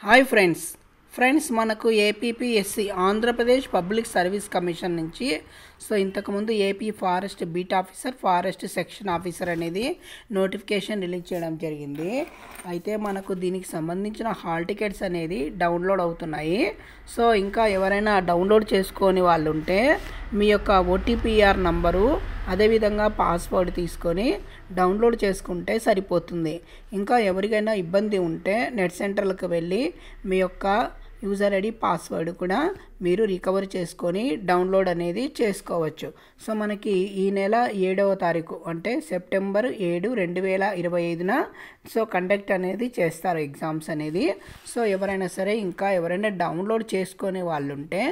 Hi friends మనకు APPSC Andhra Pradesh public service commission నుంచి ఇంతకుముందు AP forest beat officer forest section officer అనేది notification release చేయడం జరిగింది. అయితే మనకు దీనికి సంబంధించిన హాల్ టికెట్స్ అనేది డౌన్లోడ్ అవుతున్నాయి. ఇంకా ఎవరైనా డౌన్లోడ్ చేసుకొని వాళ్ళు ఉంటే మీ యొక్క ఓటీపీఆర్ నంబరు అదేవిధంగా పాస్వర్డ్ తీసుకొని డౌన్లోడ్ చేసుకుంటే సరిపోతుంది. ఇంకా ఎవరికైనా ఇబ్బంది ఉంటే నెట్ సెంటర్లకు వెళ్ళి మీ యొక్క యూజర్ ఐడి పాస్వర్డ్ కూడా మీరు రికవర్ చేసుకొని డౌన్లోడ్ అనేది చేసుకోవచ్చు. మనకి ఈ నెల 7వ తారీఖు అంటే సెప్టెంబర్ 7, 2025న కండక్ట్ అనేది చేస్తారు ఎగ్జామ్స్ అనేది. ఎవరైనా సరే ఇంకా ఎవరైనా డౌన్లోడ్ చేసుకునే వాళ్ళు ఉంటే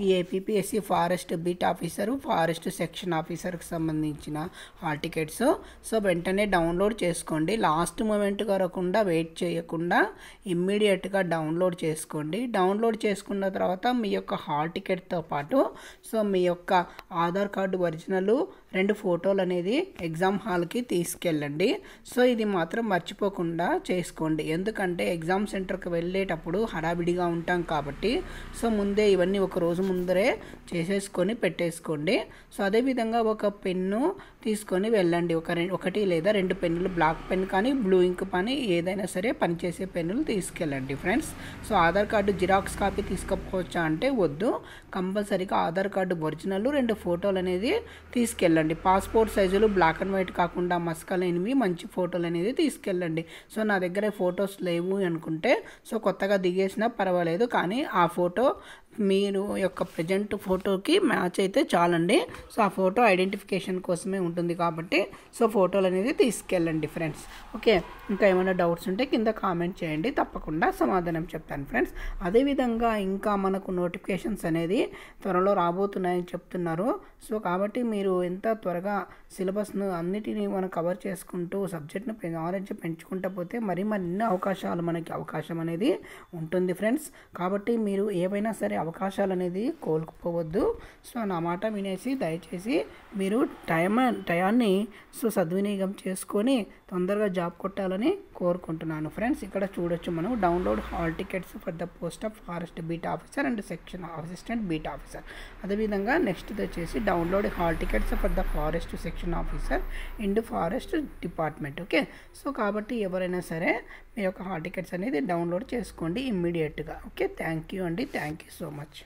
ఈ APPSC forest beat officer forest section ఆఫీసర్కి సంబంధించిన హాల్ టికెట్స్ వెంటనే డౌన్లోడ్ చేసుకోండి. లాస్ట్ మూమెంట్ వరకుండా వెయిట్ చేయకుండా ఇమ్మీడియట్గా డౌన్లోడ్ చేసుకోండి. డౌన్లోడ్ చేసుకున్న తర్వాత మీ యొక్క హాల్ టికెట్తో పాటు మీ యొక్క ఆధార్ కార్డు ఒరిజినల్ 2 ఫోటోలు అనేది ఎగ్జామ్ హాల్కి తీసుకెళ్ళండి. ఇది మాత్రం మర్చిపోకుండా చేసుకోండి. ఎందుకంటే ఎగ్జామ్ సెంటర్కి వెళ్ళేటప్పుడు హడావిడిగా ఉంటాం కాబట్టి ముందే ఇవన్నీ ఒక రోజు ముందరే చేసేసుకొని పెట్టేసుకోండి. అదేవిధంగా ఒక పెన్ను తీసుకొని వెళ్ళండి. ఒకటి లేదా 2 పెన్నులు, బ్లాక్ పెన్ కానీ బ్లూ ఇంక్ కానీ ఏదైనా సరే పనిచేసే పెన్నులు తీసుకెళ్ళండి friends. Aadhaar card xerox copy తీసుకపోవచ్చా అంటే వద్దు, కంపల్సరీగా ఆధార్ కార్డు ఒరిజినల్ 2 ఫోటోలు అనేది తీసుకెళ్ళండి. పాస్పోర్ట్ సైజులు బ్లాక్ అండ్ వైట్ కాకుండా మస్కలేనివి మంచి ఫోటోలు అనేది తీసుకెళ్ళండి. నా దగ్గర ఫొటోస్ లేవు అనుకుంటే కొత్తగా దిగేసినా పర్వాలేదు, కానీ ఆ ఫోటో మీరు యొక్క ప్రజెంట్ ఫోటోకి మ్యాచ్ అయితే చాలండి. ఆ ఫోటో ఐడెంటిఫికేషన్ కోసమే ఉంటుంది కాబట్టి ఫోటోలు అనేది తీసుకెళ్ళండి ఫ్రెండ్స్. ఓకే, ఇంకా ఏమైనా డౌట్స్ ఉంటే కింద కామెంట్ చేయండి, తప్పకుండా సమాధానం చెప్తాను ఫ్రెండ్స్. అదేవిధంగా ఇంకా మనకు నోటిఫికేషన్స్ అనేది త్వరలో రాబోతున్నాయని చెప్తున్నారు. కాబట్టి మీరు ఎంత త్వరగా సిలబస్ను అన్నిటినీ మనం కవర్ చేసుకుంటూ సబ్జెక్ట్ను నాలెడ్జ్ పెంచుకుంటూ పోతే మరిన్ని అవకాశాలు మనకి అవకాశం అనేది ఉంటుంది ఫ్రెండ్స్. కాబట్టి మీరు ఏవైనా సరే అవకాశాలు అనేది కోల్పోవద్దు. నా మాట వినేసి దయచేసి మీరు టయాన్ని సద్వినియోగం చేసుకొని తొందరగా జాబ్ కొట్టాలని కోరుకుంటున్నాను ఫ్రెండ్స్. ఇక్కడ చూడొచ్చు మనం download hall tickets for the post of forest beat officer and section assistant beat officer. అదేవిధంగా నెక్స్ట్ వచ్చేసి download hall tickets for the forest section officer and forest department. Okay, కాబట్టి ఎవరైనా సరే మీ యొక్క హాల్ టికెట్స్ అనేది డౌన్లోడ్ చేసుకోండి ఇమ్మీడియట్గా. Okay, thank you అండి, థ్యాంక్ యూ సో మచ్.